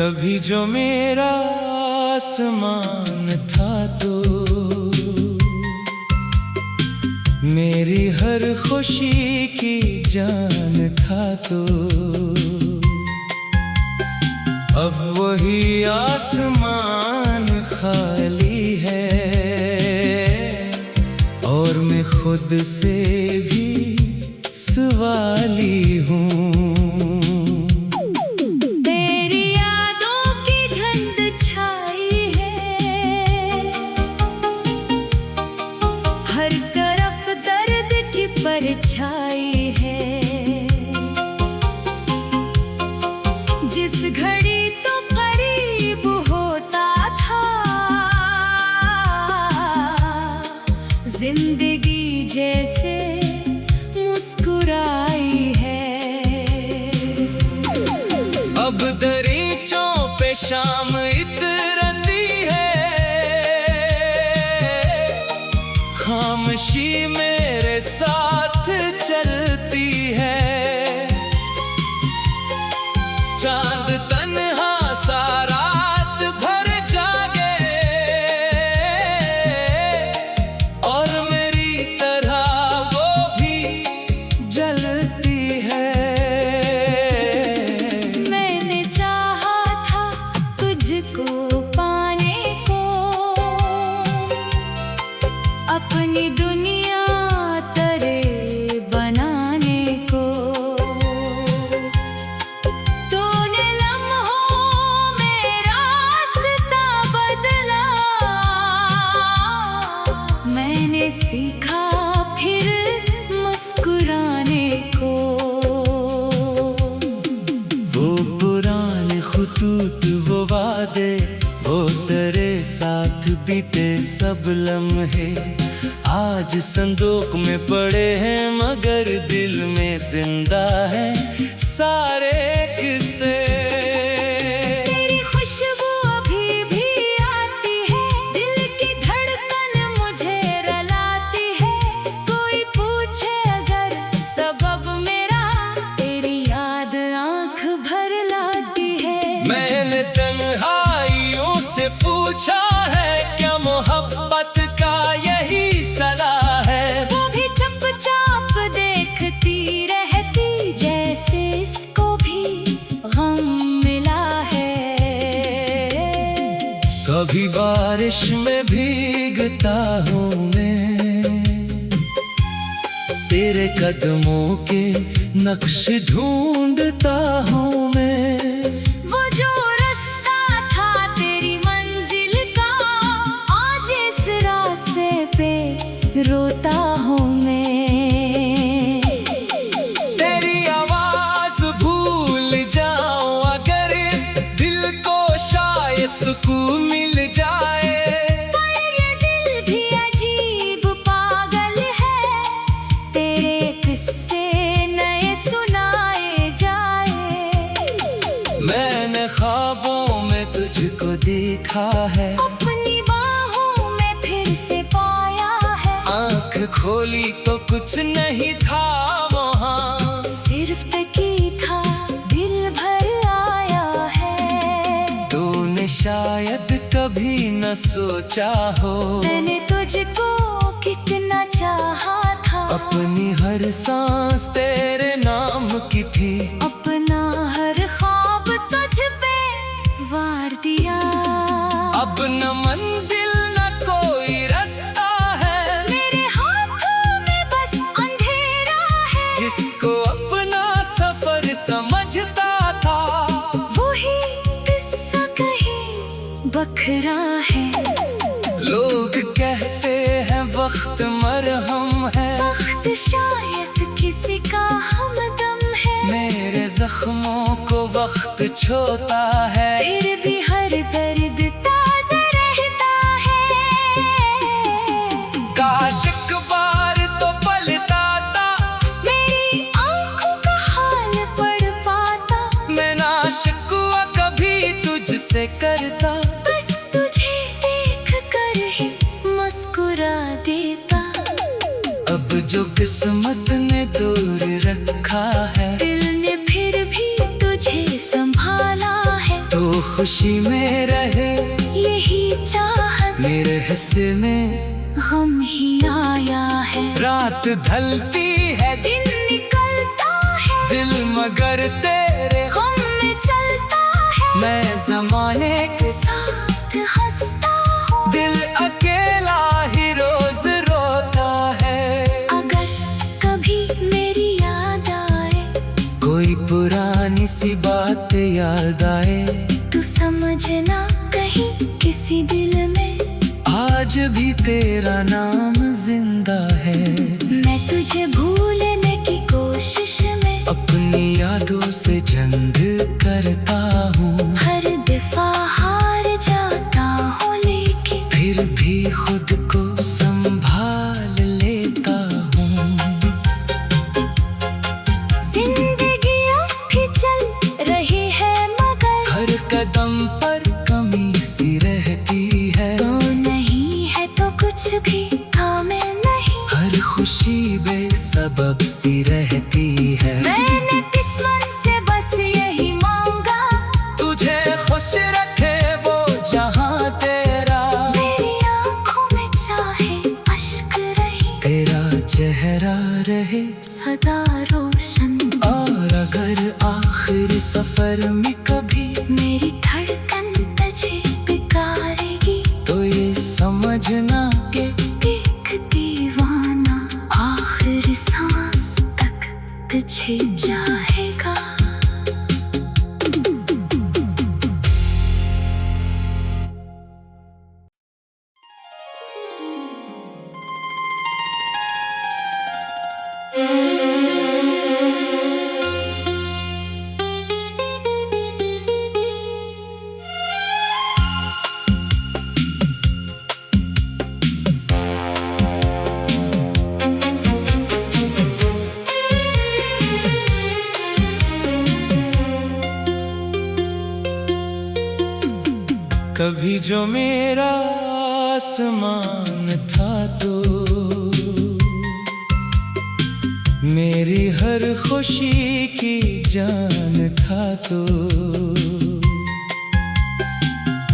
कभी जो मेरा आसमान था तो मेरी हर खुशी की जान था तो अब वही आसमान खाली है और मैं खुद से भी सवाली हूँ। तेरी यादों की धुंध छाई है, हर तरफ दर्द की परछाई है। जिस घड़ी तो करीब होता था, जिंदगी जैसे मुस्कुराई है। अब दरीचों पे शाम इतरती है, खामोशी मेरे साथ चलती है। चांद तन्हा सा रात भर जागे और मेरी तरह वो भी जलती है। मैंने चाहा था तुझको पाने को, अपनी दुनिया तेरे बनाने को। तूने लम्हों में रास्ता बदला, मैंने सीखा फिर मुस्कुराने को। वो पुराने खुतूत, वो वादे, वो तेरे साथ बीते सब लम्हे आज संदूक में पड़े हैं, मगर दिल में जिंदा है सारे किस्से। तेरी खुशबू अभी भी आती है, दिल की धड़कन मुझे रुलाती है। कोई पूछे अगर सबब मेरा, तेरी याद आंख भर लाती है। मैंने तन्हाइयों से पूछा है, क्या मोहब्बत का यही सलाह है? वो भी चुपचाप देखती रहती, जैसे इसको भी गम मिला है। कभी बारिश में भीगता हूँ मैं, तेरे कदमों के नक्श ढूंढता हूँ मैं। वो जो रास्ता था तेरी मंजिल का, आज इस रास्ते पे रोता हूँ मैं। तेरी आवाज भूल जाऊं अगर, दिल को शायद सुकून मिल जाए। पर ये दिल भी अजीब पागल है, तेरे किस्से नए सुनाए जाए। मैंने ख्वाबों में तुझको देखा है, अपनी बाहों में फिर से पाया है। आंख खोली तो कुछ नहीं था वहाँ, सिर्फ तकी था, दिल भर आया है। तूने शायद कभी न सोचा हो, मैंने तुझको कितना चाहा था। अपनी हर सांस तेरे नाम की थी। अपना हर ख्वाब तुझ पे वार दिया। अब न मंजिल न कोई रास्ता है, मेरे हाथों में बस अंधेरा है। जिसको अपना सफर समझता था, वही किस्सा कहीं बखरा है। लोग कहते हैं वक्त मरहम है, वक्त शायद किसी का हमदम है। मेरे जख्मों को वक्त छोता है, फिर भी हर दर्द ताजा रहता है। काश एक बार तो पलटा था, मेरी आंखों का हाल पढ़ पाता। मैं ना शिकवा कभी तुझसे करता, बस तुझे देख कर ही मुस्कुरा देता। अब जो किस्मत ने दूर रखा है, दिल ने फिर भी तुझे संभाला है। तो खुशी में रहे यही चाहत, मेरे हिस्से में गम ही आया है। रात ढलती है, दिन निकलता है, दिल मगर तेरे गम में चलता है। मैं जमाने के साथ हंसता हूँ, दिल अकेला ही रोज रोता है। अगर कभी मेरी याद आए, कोई पुरानी सी बात याद आए, तू समझना कहीं किसी दिल में आज भी तेरा नाम जिंदा है। मैं तुझे भूलने की कोशिश में अपनी यादों से जंग करता हूँ, हर दफा हार जाता हूँ, लेकिन फिर भी खुद को संभाल लेता हूँ। जिंदगी अब भी चल रही है, मगर हर कदम पर कमी सी रहती है। तो नहीं है तो कुछ भी थामे नहीं, हर खुशी बेसबब सी रहती है। मैंने किस्मत से बस यही मांगा, तुझे खुश रखे वो जहां तेरा, मेरी आंखों में चाहे अश्क रही, तेरा चेहरा रहे सदा रोशन। और अगर आखिरी सफर में कभी मेरी धड़कन तुझे पुकारेगी, तो ये समझना कि एक दीवाना आखिरी सांस तक तुझे चाहेगा। कभी जो मेरा आसमान था तो मेरी हर खुशी की जान था तो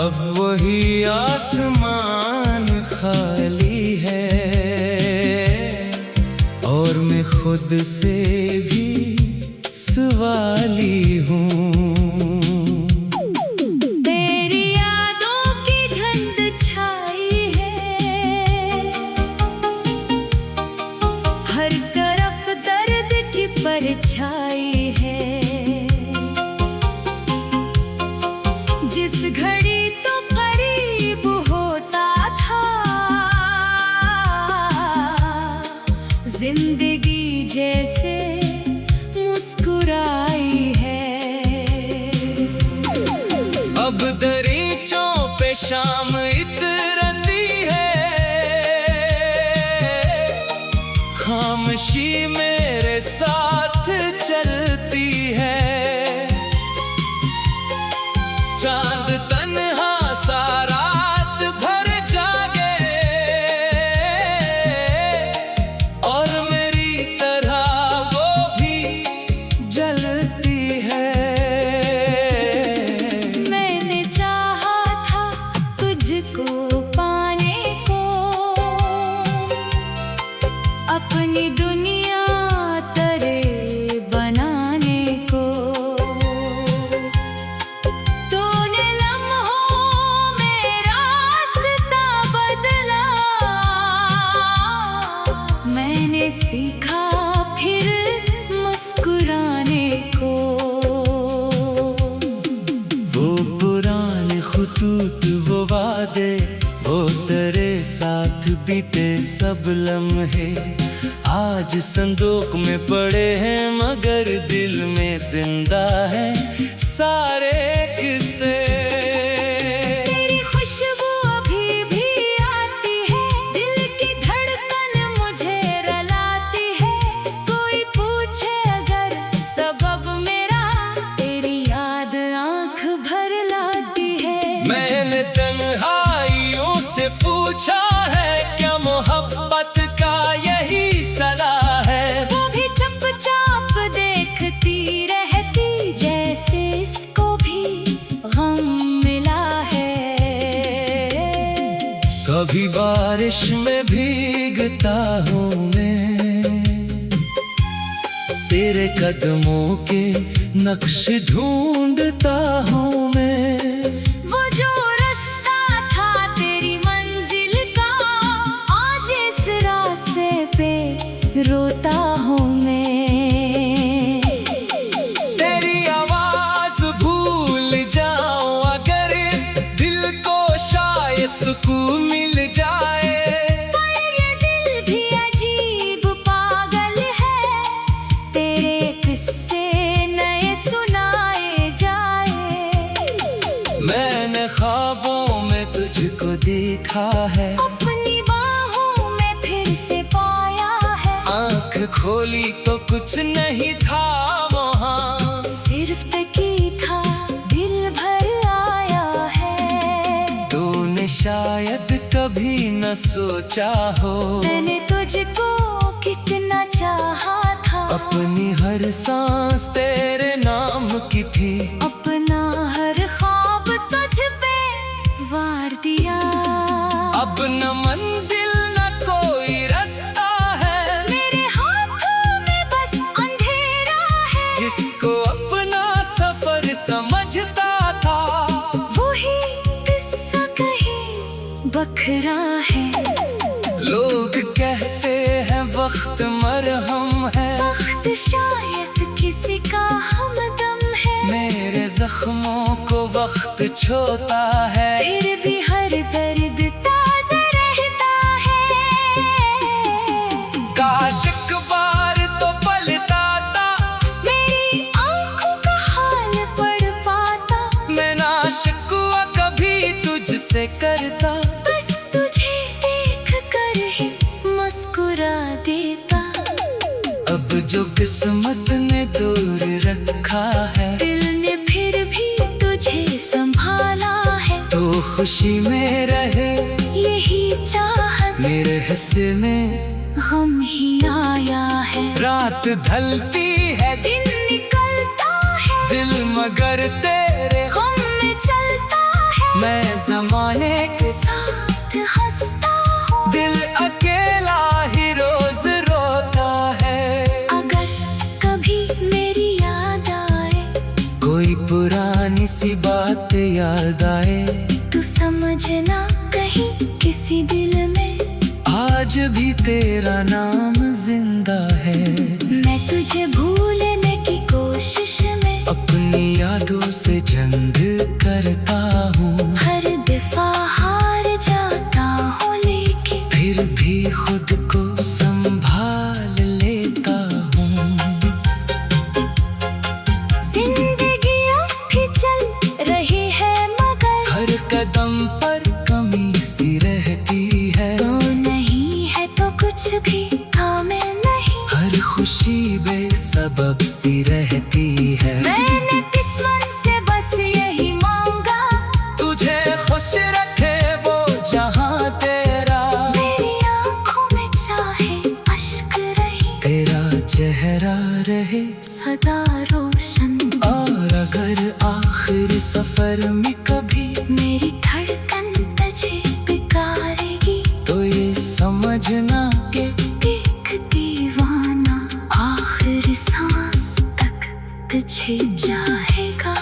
अब वही आसमान खाली है और मैं खुद से भी सवाली हूँ। तेरी यादों की धुंध छाई है, हर तरफ दर्द की परछाई है। जिस घड़ी तो करीब होता था, जिंदगी जैसे मुस्कुराई है। अब दरीचों पे शाम इतरती है, खामोशी मेरे साथ चलती है। चांद तन्हा सा रात भर जागे और मेरी तरह वो भी जलती है। मैंने चाहा था तुझको पाने को, अपनी दुनिया तेरे बनाने को। तूने लम्हों में रास्ता बदला, मैंने सीखा फिर मुस्कुराने को। वो पुराने खुतूत, वो वादे, वो तेरे साथ बीते सब लम्हे आज संदूक में पड़े हैं, मगर दिल में जिंदा है सारे किस्से। तेरी खुशबू अभी भी आती है, दिल की धड़कन मुझे रुलाती है। कोई पूछे अगर सबब मेरा, तेरी याद आंख भर लाती है। मैंने तन्हाइयों से पूछा है, क्या मोहब्बत का यही सलाह है? वो भी चुपचाप देखती रहती, जैसे इसको भी गम कभी बारिश में भीगता हूँ मैं, तेरे कदमों के नक्श ढूंढता हूँ मैं। वो जो रास्ता था तेरी मंजिल का, आज इस रास्ते पे रोता हूँ मैं। तेरी आवाज भूल जाऊं अगर, दिल को शायद सुकून मिल जाए। पर ये दिल भी अजीब पागल है, तेरे किस्से नए सुनाए जाए। मैंने ख्वाबों में तुझको देखा है, अपनी बाहों में फिर से पाया है। आँख खोली तो कुछ नहीं था वहाँ, सिर्फ तकी था दिल भर आया है। तूने शायद कभी न सोचा हो, मैंने तुझको कितना चाहा था। अपनी हर सांस तेरे नाम की थी। अपना हर ख्वाब तुझ पे वार दिया। अब न मंजिल न कोई रास्ता है, मेरे हाथों में बस अंधेरा है। जिसको अपना सफर समझता था, वही किस्सा कहीं बखरा है। लोग कहते हैं वक्त मरहम है, वक्त शायद किसी का हमदम है। मेरे जख्मों को वक्त छोता है, फिर भी हर दर्द ताजा रहता है। काश एक बार तो पलटाता, मेरी आंखों का हाल पढ़ पाता। मैं ना शिकवा कभी तुझसे करता, बस तुझे देख कर ही मुस्कुरा देता। अब जो किस्मत ने दूर रखा है, दिल ने फिर भी तुझे संभाला है। तो खुशी में रहे यही चाहत, मेरे हिस्से में गम ही आया है। रात ढलती है, दिन निकलता है, दिल मगर तेरे गम में चलता है। मैं जमाने के साथ हंसता हूँ, दिल अकेला ही रोज रोता है। अगर कभी मेरी याद आए, कोई पुरानी सी बात याद आए, तू समझना कहीं किसी दिल में आज भी तेरा नाम जिंदा है। मैं तुझे भूलने की कोशिश में अपनी यादों से जंग करता हूँ, हर दफा हार जाता हूँ, लेकिन फिर भी खुद को संभाल लेता हूँ। जिंदगी अब भी चल रही है, मगर हर कदम पर कमी सी रहती है, तो नहीं है तो कुछ भी थामे नहीं। हर खुशी बेसबब सी रहती है। मैंने किस्मत से बस यही मांगा, तुझे खुश रखे वो जहां तेरा, मेरी आंखों में चाहे अश्क रही, तेरा चेहरा रहे। सदा रोशन। और अगर आखिरी सफर में कभी मेरी धड़कन तुझे पुकारेगी, तो ये समझना कि एक दीवाना आखिरी सांस तक तुझे चाहेगा।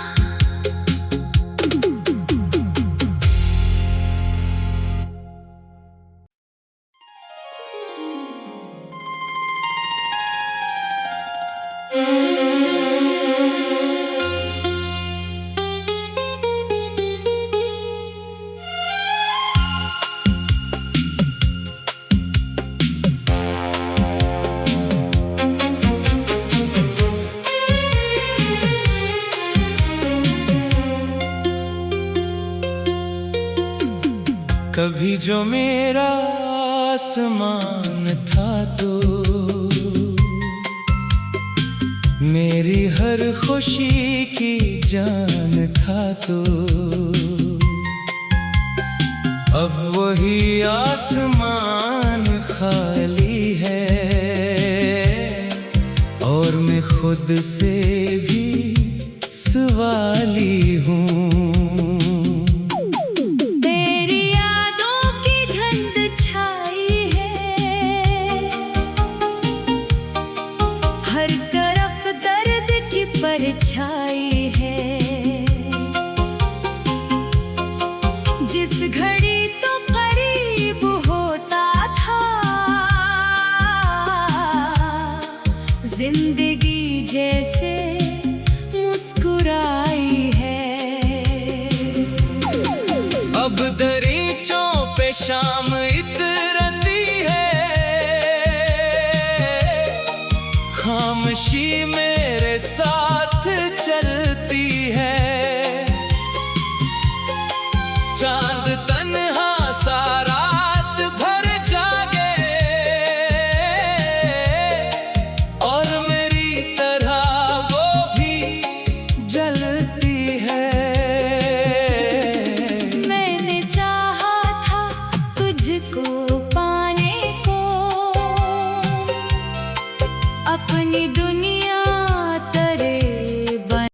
कभी जो मेरा आसमान था, तो मेरी हर खुशी की जान था, तो अब वही आसमान खाली है, और मैं खुद से भी सवाली हूँ। तेरी यादों की धन जिस घड़ी तो करीब होता था, जिंदगी जैसे मुस्कुराई है। अब दरीचों पे शाम इतरती है, खामोशी में